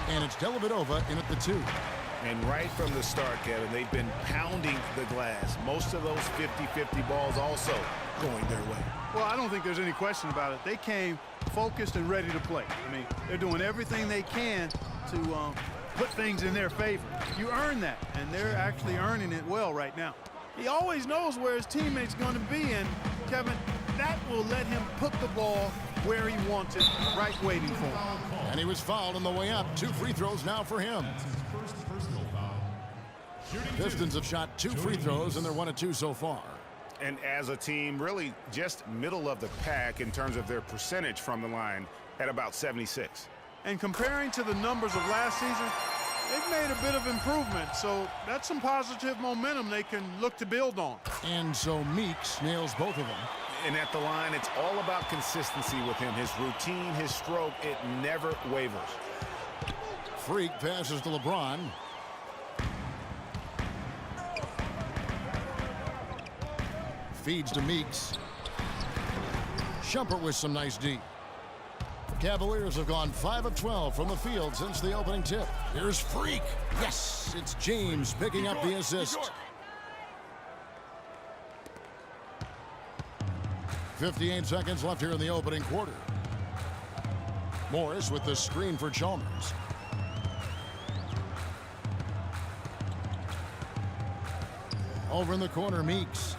And it's Dellavedova in at the 2. And right from the start, Kevin, they've been pounding the glass. Most of those 50-50 balls also going their way. Well, I don't think there's any question about it. They came focused and ready to play. I mean, they're doing everything they can to put things in their favor. You earn that, and they're actually earning it well right now. He always knows where his teammate's going to be, and, Kevin, that will let him put the ball where he wants it, right waiting for him. And he was fouled on the way up. 2 free throws now for him. Pistons have shot 2 free throws, and they're 1 of 2 so far. And as a team, really just middle of the pack in terms of their percentage from the line at about 76. And comparing to the numbers of last season, they've made a bit of improvement. So that's some positive momentum they can look to build on. And so Meeks nails both of them. And at the line, it's all about consistency with him. His routine, his stroke, it never wavers. Freak passes to Lebron. Feeds to Meeks. Shumpert with some nice D. Cavaliers have gone 5 of 12 from the field since the opening tip. Here's Freak. Yes, it's James picking up the assist. 58 seconds left here in the opening quarter. Morris with the screen for Chalmers. Over in the corner, Meeks.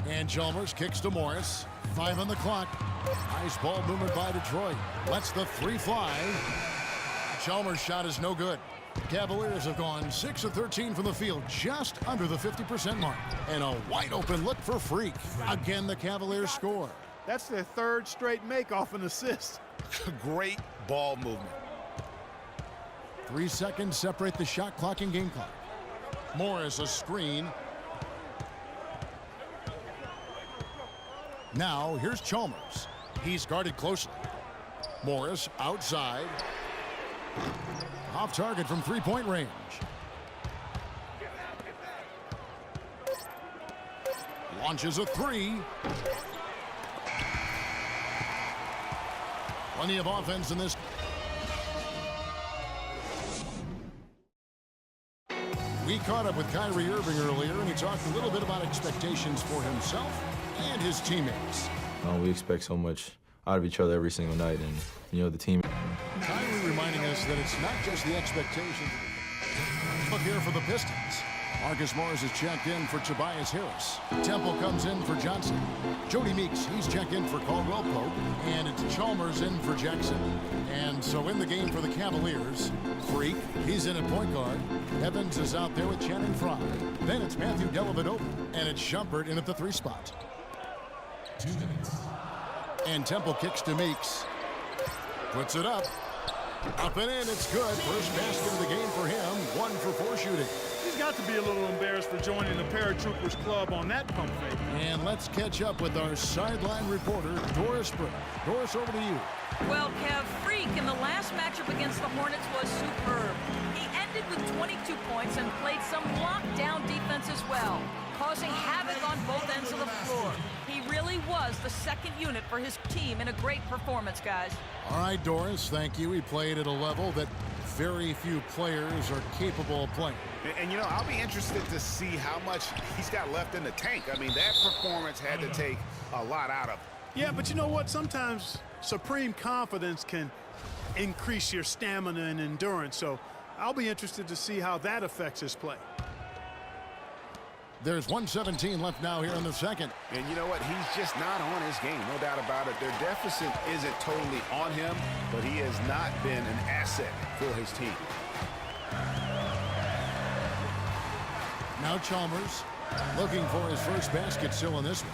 And Chalmers kicks to Morris. 5 on the clock. Nice ball movement by Detroit. Lets the 3 fly. Chalmers' shot is no good. Cavaliers have gone 6 of 13 from the field, just under the 50% mark. And a wide open look for Freak. Again, the Cavaliers score. That's their 3rd straight make off an assist. Great ball movement. 3 seconds separate the shot clock and game clock. Morris a screen. Now here's Chalmers. He's guarded closely. Morris outside. Off target from 3-point range. Launches a 3. Plenty of offense in this. We caught up with Kyrie Irving earlier, and he talked a little bit about expectations for himself and his teammates. We expect so much out of each other every single night, and the team. Kyrie reminding us that it's not just the expectations. Look here for the Pistons. Marcus Morris is checked in for Tobias Harris. Temple comes in for Johnson. Jody Meeks, he's checked in for Caldwell Pope. And it's Chalmers in for Jackson. And so in the game for the Cavaliers, Freak, he's in at point guard. Evans is out there with Channing Frye. Then it's Matthew Dellavedova. And it's Shumpert in at the 3 spot. 2 minutes. And Temple kicks to Meeks. Puts it up. Up and in, it's good. First basket of the game for him. 1 for 4 shooting. He's got to be a little embarrassed for joining the Paratroopers Club on that pump fake. And let's catch up with our sideline reporter, Doris Burke. Doris, over to you. Well, Kev, Freak in the last matchup against the Hornets was superb. He ended with 22 points and played some lockdown defense as well, causing havoc on both ends of the floor. He really was the second unit for his team in a great performance, guys. All right, Doris, thank you. He played at a level that very few players are capable of playing. And I'll be interested to see how much he's got left in the tank. I mean, that performance had to take a lot out of him. Yeah, but you know what? Sometimes supreme confidence can increase your stamina and endurance. So I'll be interested to see how that affects his play. There's 1:17 left now here in the second. And you know what? He's just not on his game, no doubt about it. Their deficit isn't totally on him, but he has not been an asset for his team. Now Chalmers looking for his first basket still in this one.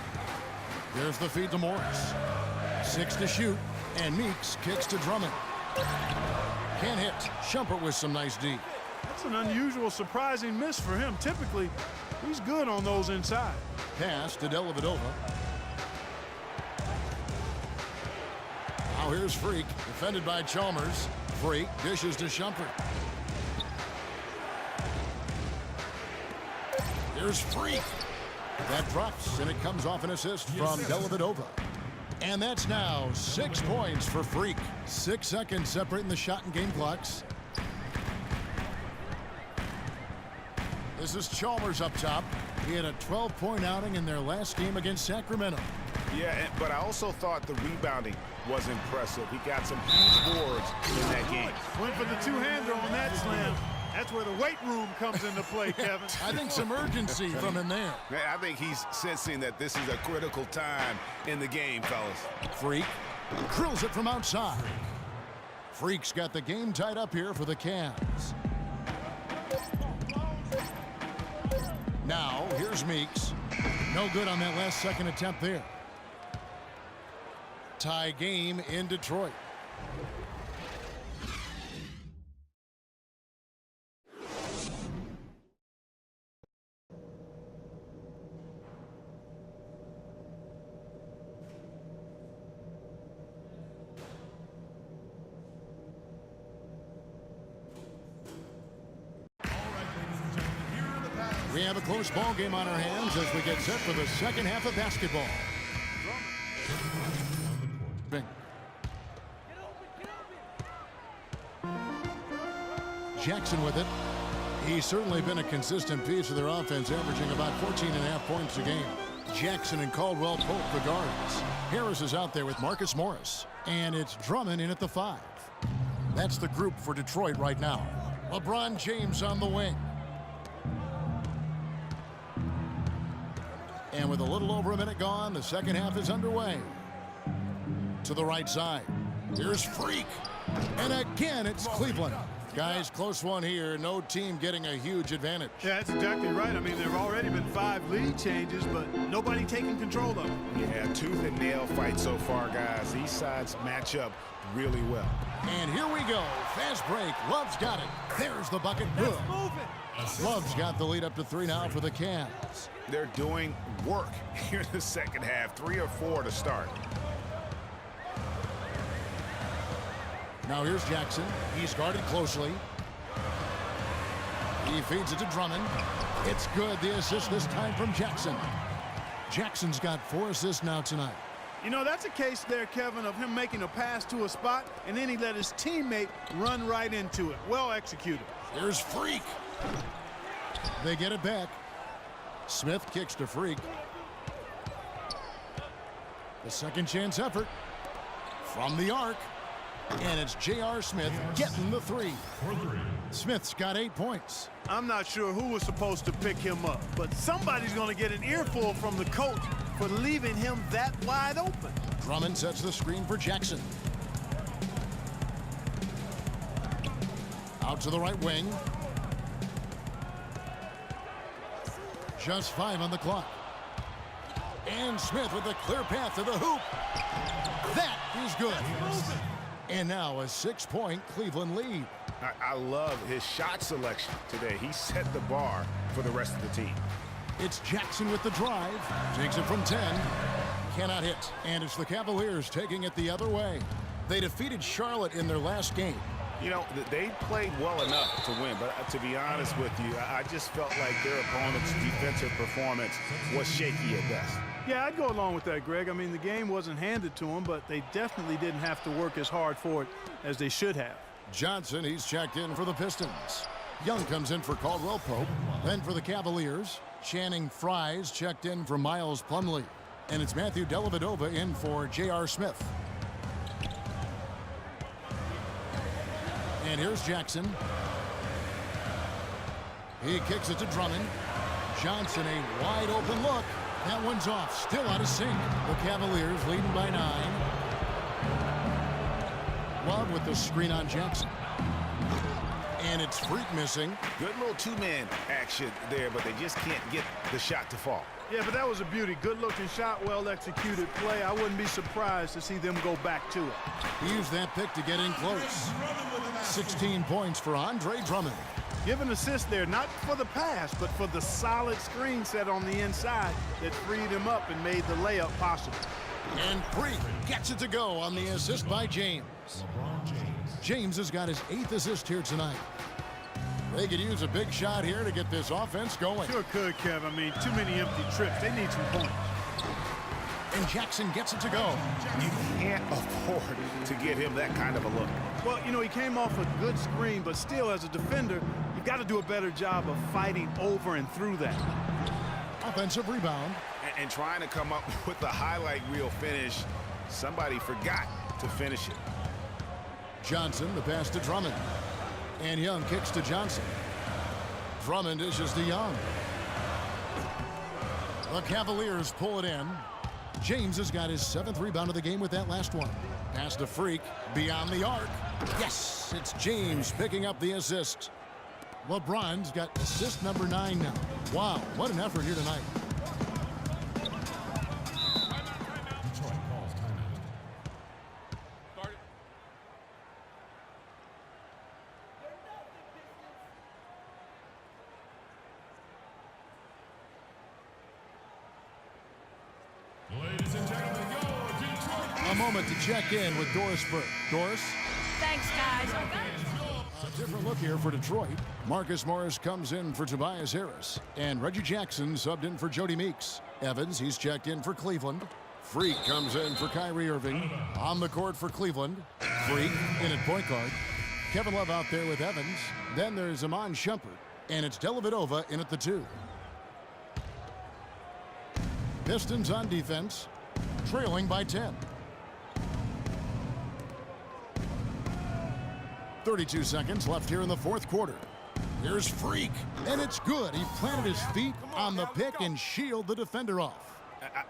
There's the feed to Morris. 6 to shoot, and Meeks kicks to Drummond. Can't hit. Shumpert with some nice D. That's an unusual, surprising miss for him. Typically, he's good on those inside. Pass to Dellavedova. Now here's Freak, defended by Chalmers. Freak dishes to Shumpert. Here's Freak. That drops, and it comes off an assist from Dellavedova. And that's now 6 points for Freak. 6 seconds separating the shot and game clocks. This is Chalmers up top. He had a 12-point outing in their last game against Sacramento. Yeah, but I also thought the rebounding was impressive. He got some huge boards in that game. Went for the two-hander on that slam. That's where the weight room comes into play, Kevin. I think some urgency from him there. I think he's sensing that this is a critical time in the game, fellas. Freak drills it from outside. Freak's got the game tied up here for the Cavs. Now, here's Meeks. No good on that last second attempt there. Tie game in Detroit. We have a close ball game on our hands as we get set for the second half of basketball. Bing. Jackson with it. He's certainly been a consistent piece of their offense, averaging about 14.5 points a game. Jackson and Caldwell Pope, the guards. Harris is out there with Marcus Morris. And it's Drummond in at the 5. That's the group for Detroit right now. LeBron James on the wing. And with a little over a minute gone, the second half is underway. To the right side. Here's Freak. And again, it's Cleveland. Guys, close one here. No team getting a huge advantage. Yeah, that's exactly right. I mean, there have already been 5 lead changes, but nobody taking control of them. Yeah, tooth and nail fight so far, guys. These sides match up really well. And here we go. Fast break. Love's got it. There's the bucket. Good. Love's got the lead up to 3 now for the Cavs. They're doing work here in the second half. 3 or 4 to start. Now here's Jackson. He's guarded closely. He feeds it to Drummond. It's good. The assist this time from Jackson. Jackson's got 4 assists now tonight. You know, that's a case there, Kevin, of him making a pass to a spot, and then he let his teammate run right into it. Well executed. Here's Freak. They get it back. Smith kicks to Freak. The second chance effort from the arc. And it's J.R. Smith getting the 3. Smith's got 8 points. I'm not sure who was supposed to pick him up, but somebody's going to get an earful from the coach for leaving him that wide open. Drummond sets the screen for Jackson. Out to the right wing. Just 5 on the clock. And Smith with a clear path to the hoop. That is good. And now a 6-point Cleveland lead. I love his shot selection today. He set the bar for the rest of the team. It's Jackson with the drive. Takes it from 10. Cannot hit. And it's the Cavaliers taking it the other way. They defeated Charlotte in their last game. You know, they played well enough to win, but to be honest with you, I just felt like their opponent's defensive performance was shaky at best. Yeah, I'd go along with that, Greg. I mean, the game wasn't handed to them, but they definitely didn't have to work as hard for it as they should have. Johnson, he's checked in for the Pistons. Young comes in for Caldwell Pope. Then for the Cavaliers, Channing Frye's checked in for Miles Plumlee. And it's Matthew Dellavedova in for J.R. Smith. And here's Jackson. He kicks it to Drummond. Johnson, a wide open look. That one's off. Still out of sync. The Cavaliers leading by 9. Love with the screen on Jackson. And it's Freak missing. Good little 2-man action there, but they just can't get the shot to fall. Yeah, but that was a beauty. Good-looking shot, well-executed play. I wouldn't be surprised to see them go back to it. He used that pick to get in close. 16 points for Andre Drummond. Give an assist there, not for the pass, but for the solid screen set on the inside that freed him up and made the layup possible. And Freak gets it to go on the assist by James. James has got his 8th assist here tonight. They could use a big shot here to get this offense going. Sure could, Kev. I mean, too many empty trips. They need some points. And Jackson gets it to go. You can't afford to give him that kind of a look. Well, you know, he came off a good screen, but still, as a defender, you've got to do a better job of fighting over and through that. Offensive rebound. And trying to come up with the highlight reel finish, somebody forgot to finish it. Johnson, the pass to Drummond. And Young kicks to Johnson. Drummond dishes to Young. The Cavaliers pull it in. James has got his 7th rebound of the game with that last one. Pass to Freak, beyond the arc. Yes, it's James picking up the assist. LeBron's got assist number 9 now. Wow, what an effort here tonight. A moment to check in with Doris Burke. Doris? Thanks, guys. A different look here for Detroit. Marcus Morris comes in for Tobias Harris. And Reggie Jackson subbed in for Jody Meeks. Evans, he's checked in for Cleveland. Freak comes in for Kyrie Irving. On the court for Cleveland. Freak in at point guard. Kevin Love out there with Evans. Then there's Iman Shumpert. And it's Dellavedova in at the 2. Pistons on defense. Trailing by 10. 32 seconds left here in the 4th quarter. Here's Freak, and it's good. He planted his feet on the pick and shielded the defender off.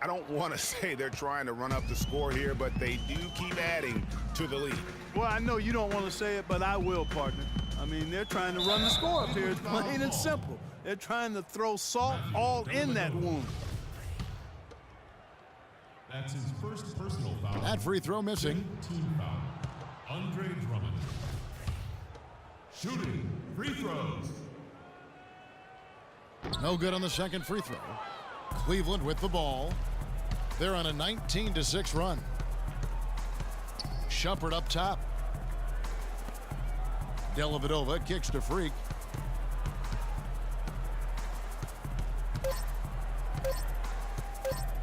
I don't want to say they're trying to run up the score here, but they do keep adding to the lead. Well, I know you don't want to say it, but I will, partner. I mean, they're trying to run the score up here. It's plain and simple. They're trying to throw salt all in that wound. That's his first personal foul. That free throw missing. Team foul. Andre Drummond. Shooting free throws. No good on the second free throw. Cleveland with the ball. They're on a 19-6 run. Shumpert up top. Dellavedova kicks to Freak.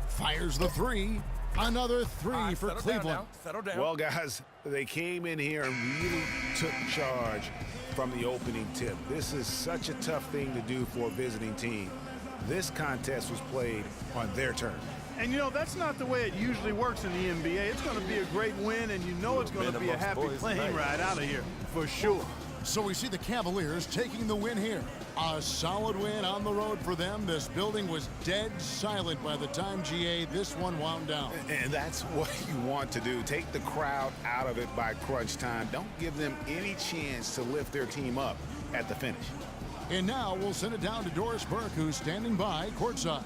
Fires the 3. Another 3 for Cleveland. Settle down. Well, guys, they came in here and really took charge from the opening tip. This is such a tough thing to do for a visiting team. This contest was played on their terms. And, you know, that's not the way it usually works in the NBA. It's going to be a great win, and you know it's going to be a happy plane ride out of here, for sure. So we see the Cavaliers taking the win here. A solid win on the road for them. This building was dead silent by the time, GA, this one wound down. And that's what you want to do. Take the crowd out of it by crunch time. Don't give them any chance to lift their team up at the finish. And now we'll send it down to Doris Burke, who's standing by courtside.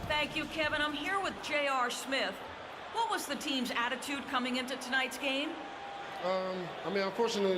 Thank you, Kevin. I'm here with J.R. Smith. What was the team's attitude coming into tonight's game? I mean, unfortunately,